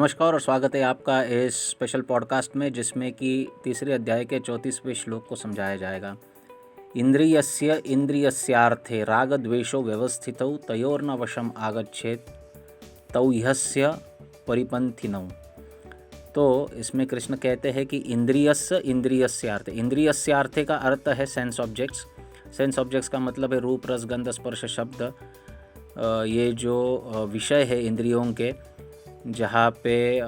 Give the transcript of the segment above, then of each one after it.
नमस्कार और स्वागत है आपका इस स्पेशल पॉडकास्ट में, जिसमें कि तीसरे अध्याय के 34वें श्लोक को समझाया जाएगा। इंद्रियस्य इंद्रियस्यार्थे रागद्वेषो व्यवस्थितौ तयोर्न वशम आगच्छेत तौ ह्यस्य परिपंथिनौ। तो इसमें कृष्ण कहते हैं कि इंद्रियस्य इंद्रियस्यार्थे, इंद्रियस्यार्थे का अर्थ है सेंस ऑब्जेक्ट्स। सेंस ऑब्जेक्ट्स का मतलब है रूप, रस, गंध, स्पर्श, शब्द। ये जो विषय है इंद्रियों के, जहाँ पे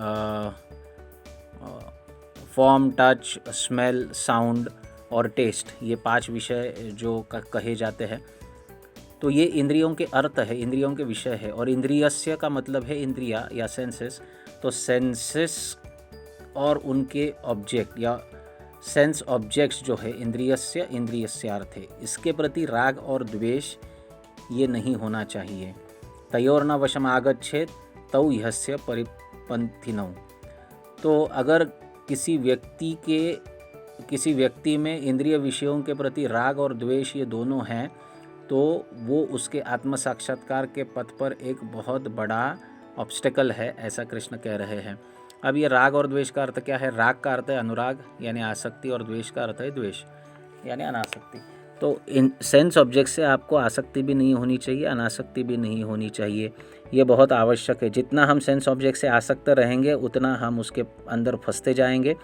फॉर्म, टच, स्मेल, साउंड और टेस्ट, ये 5 विषय जो कहे जाते हैं। तो ये इंद्रियों के अर्थ है, इंद्रियों के विषय है। और इंद्रियस्य का मतलब है इंद्रिया या सेंसेस। तो सेंसेस और उनके ऑब्जेक्ट या सेंस ऑब्जेक्ट्स जो है इंद्रियस्य इंद्रियस्यार्थे, इसके प्रति राग और द्वेष ये नहीं होना चाहिए। तयोर्न वशम आगच्छेत तौ ह्यस्य परिपंथिनौ। तो अगर किसी व्यक्ति में इंद्रिय विषयों के प्रति राग और द्वेष ये दोनों हैं, तो वो उसके आत्म साक्षात्कार के पथ पर एक बहुत बड़ा ऑब्स्टेकल है, ऐसा कृष्ण कह रहे हैं। अब ये राग और द्वेष का अर्थ क्या है? राग का अर्थ है अनुराग यानी आसक्ति, और द्वेष का अर्थ है द्वेष यानी अनासक्ति। तो इन सेंस ऑब्जेक्ट से आपको आसक्ति भी नहीं होनी चाहिए, अनासक्ति भी नहीं होनी चाहिए। ये बहुत आवश्यक है। जितना हम सेंस ऑब्जेक्ट से आसक्त रहेंगे, उतना हम उसके अंदर फंसते जाएंगे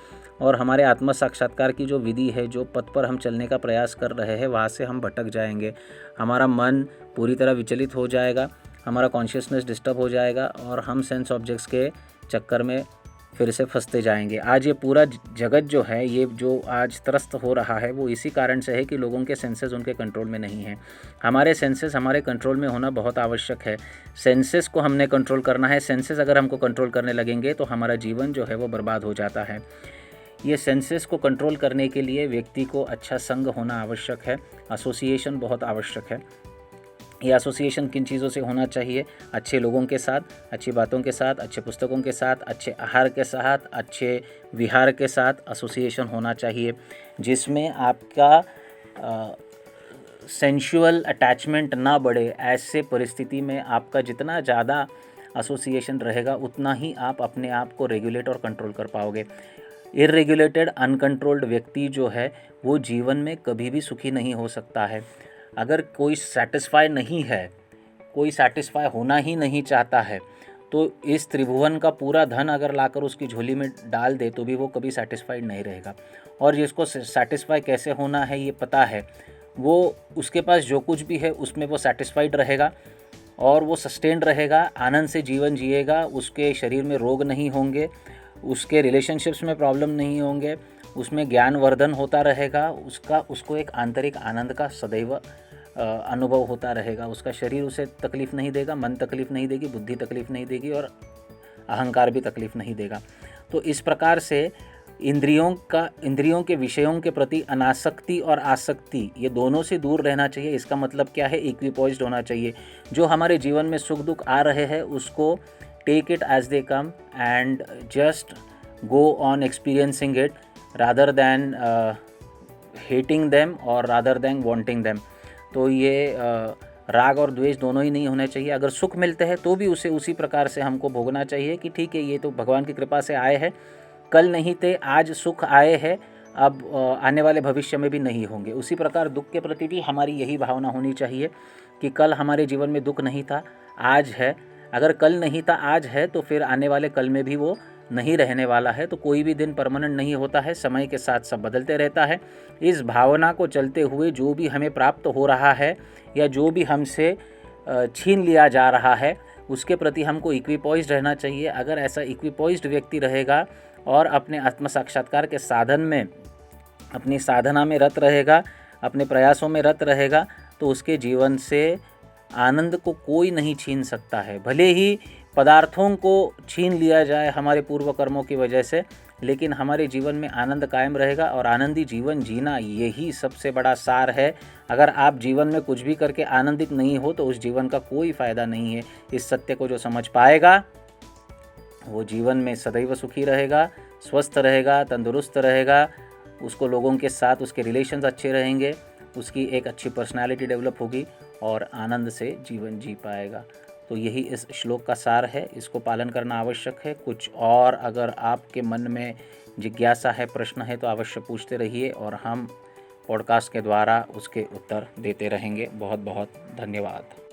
और हमारे आत्म साक्षात्कार की जो विधि है, जो पथ पर हम चलने का प्रयास कर रहे हैं, वहाँ से हम भटक जाएंगे। हमारा मन पूरी तरह विचलित हो जाएगा, हमारा कॉन्शियसनेस डिस्टर्ब हो जाएगा और हम सेंस ऑब्जेक्ट्स के चक्कर में फिर से फंसते जाएंगे। आज ये पूरा जगत जो है, ये जो आज त्रस्त हो रहा है, वो इसी कारण से है कि लोगों के सेंसेस उनके कंट्रोल में नहीं हैं। हमारे सेंसेस हमारे कंट्रोल में होना बहुत आवश्यक है। सेंसेस को हमने कंट्रोल करना है। सेंसेस अगर हमको कंट्रोल करने लगेंगे तो हमारा जीवन जो है वो बर्बाद हो जाता है। ये सेंसेस को कंट्रोल करने के लिए व्यक्ति को अच्छा संग होना आवश्यक है, एसोसिएशन बहुत आवश्यक है। ये एसोसिएशन किन चीज़ों से होना चाहिए? अच्छे लोगों के साथ, अच्छी बातों के साथ, अच्छे पुस्तकों के साथ, अच्छे आहार के साथ, अच्छे विहार के साथ एसोसिएशन होना चाहिए, जिसमें आपका सेंशुअल अटैचमेंट ना बढ़े। ऐसे परिस्थिति में आपका जितना ज़्यादा एसोसिएशन रहेगा, उतना ही आप अपने आप को रेगुलेट और कंट्रोल कर पाओगे। इररेगुलेटेड, अनकंट्रोल्ड व्यक्ति जो है, वो जीवन में कभी भी सुखी नहीं हो सकता है। अगर कोई सेटिस्फाई नहीं है, कोई सेटिस्फाई होना ही नहीं चाहता है, तो इस त्रिभुवन का पूरा धन अगर लाकर उसकी झोली में डाल दे तो भी वो कभी सेटिस्फाइड नहीं रहेगा। और जिसको सेटिस्फाई कैसे होना है ये पता है, वो उसके पास जो कुछ भी है उसमें वो सेटिस्फाइड रहेगा और वो सस्टेन्ड रहेगा, आनंद से जीवन जिएगा। उसके शरीर में रोग नहीं होंगे, उसके रिलेशनशिप्स में प्रॉब्लम नहीं होंगे, उसमें ज्ञान वर्धन होता रहेगा, उसको एक आंतरिक आनंद का सदैव अनुभव होता रहेगा। उसका शरीर उसे तकलीफ़ नहीं देगा, मन तकलीफ़ नहीं देगी, बुद्धि तकलीफ़ नहीं देगी और अहंकार भी तकलीफ़ नहीं देगा। तो इस प्रकार से इंद्रियों के विषयों के प्रति अनासक्ति और आसक्ति, ये दोनों से दूर रहना चाहिए। इसका मतलब क्या है? इक्विपॉइज्ड होना चाहिए। जो हमारे जीवन में सुख दुख आ रहे हैं, उसको take it as they come and just go on experiencing it rather than hating them और rather than wanting them। तो ये राग और द्वेष दोनों ही नहीं होने चाहिए। अगर सुख मिलते हैं तो भी उसे उसी प्रकार से हमको भोगना चाहिए कि ठीक है, ये तो भगवान की कृपा से आए हैं, कल नहीं थे, आज सुख आए हैं, अब आने वाले भविष्य में भी नहीं होंगे। उसी प्रकार दुख के प्रति भी हमारी यही भावना होनी चाहिए कि कल हमारे जीवन में दुख नहीं था, आज है। अगर कल नहीं था, आज है, तो फिर आने वाले कल में भी वो नहीं रहने वाला है। तो कोई भी दिन परमानेंट नहीं होता है, समय के साथ सब बदलते रहता है। इस भावना को चलते हुए जो भी हमें प्राप्त हो रहा है या जो भी हमसे छीन लिया जा रहा है, उसके प्रति हमको इक्विपॉइज्ड रहना चाहिए। अगर ऐसा इक्विपॉइज्ड व्यक्ति रहेगा और अपने आत्म साक्षात्कार के साधन में, अपनी साधना में रत रहेगा, अपने प्रयासों में रत रहेगा, तो उसके जीवन से आनंद को कोई नहीं छीन सकता है। भले ही पदार्थों को छीन लिया जाए हमारे पूर्व कर्मों की वजह से, लेकिन हमारे जीवन में आनंद कायम रहेगा और आनंदी जीवन जीना, यही सबसे बड़ा सार है। अगर आप जीवन में कुछ भी करके आनंदित नहीं हो तो उस जीवन का कोई फ़ायदा नहीं है। इस सत्य को जो समझ पाएगा वो जीवन में सदैव सुखी रहेगा, स्वस्थ रहेगा, तंदुरुस्त रहेगा। उसको लोगों के साथ उसके रिलेशंस अच्छे रहेंगे, उसकी एक अच्छी पर्सनालिटी डेवलप होगी और आनंद से जीवन जी पाएगा। तो यही इस श्लोक का सार है, इसको पालन करना आवश्यक है। कुछ और अगर आपके मन में जिज्ञासा है, प्रश्न है, तो अवश्य पूछते रहिए और हम पॉडकास्ट के द्वारा उसके उत्तर देते रहेंगे। बहुत बहुत धन्यवाद।